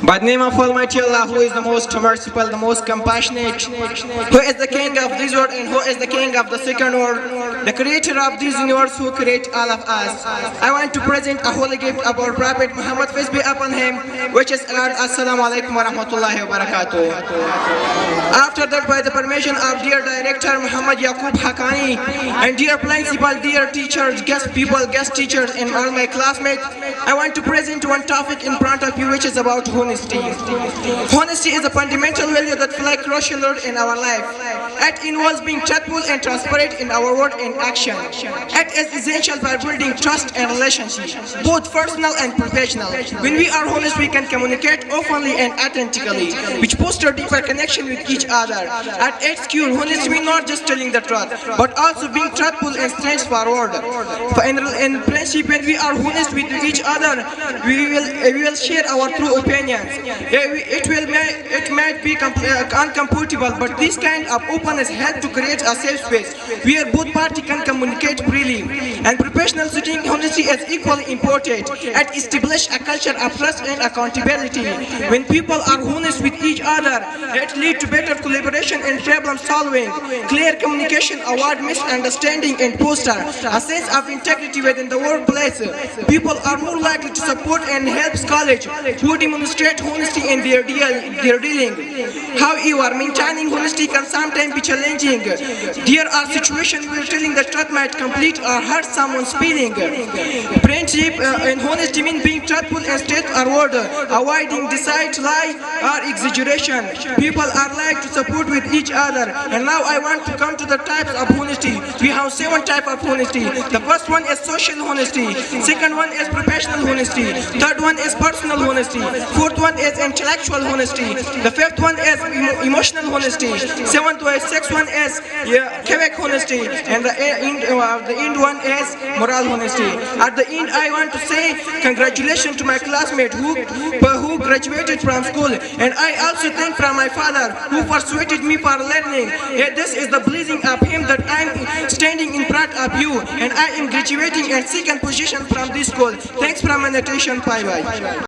By the name of Almighty Allah, who is the most merciful, the most compassionate, who is the King of this world and who is the King of the second world, the Creator of this universe who created all of us. I want to present a holy gift of our Prophet Muhammad, peace be upon him, which is Assalamu alaikum wa rahmatullahi wa barakatuh. After that, by the permission of dear Director Muhammad Yaqub Haqqani and dear Principal, dear teachers, guest people, guest teachers and all my classmates, I want to present one topic in front of you which is about honesty. Honesty is a fundamental value that plays a crucial role in our life. It involves being truthful and transparent in our word and action. It is essential for building trust and relationships, both personal and professional. When we are honest, we can communicate openly and authentically, which foster deeper connection with each other. At its core, honesty means not just telling the truth, but also being truthful and straightforward. In principle, when we are honest with each other, we will share our true opinions. It might be uncomfortable, but this kind of openness helps to create a safe space where both parties can communicate freely. And professional setting, honesty is equally important. It establishes a culture of trust and accountability. When people are honest with each other, it leads to better collaboration and problem solving. Clear communication avoids misunderstanding and foster a sense of integrity within the workplace. People are more likely to support and help colleagues who demonstrate honesty in their dealing. However, maintaining honesty can sometimes be challenging. There are situations where telling the truth might complete or hurt someone's feeling. Friendship and honesty mean being truthful and straightforward, avoiding deceit, lie, or exaggeration. People are like to support with each other. And now I want to come to the types of honesty. We have 7 types of honesty. The first one is social honesty. Second one is professional honesty. Third one is personal honesty. Fourth one is intellectual honesty. The fifth one is emotional honesty. Sixth one is civic honesty. And the end one is moral honesty. At the end, I want to say congratulations to my classmate who graduated from school. And I also thank from my father who persuaded me for learning. This is the blessing of him that I am standing in front of you. And I am graduating and second position from this school. Thanks for my attention. Bye bye.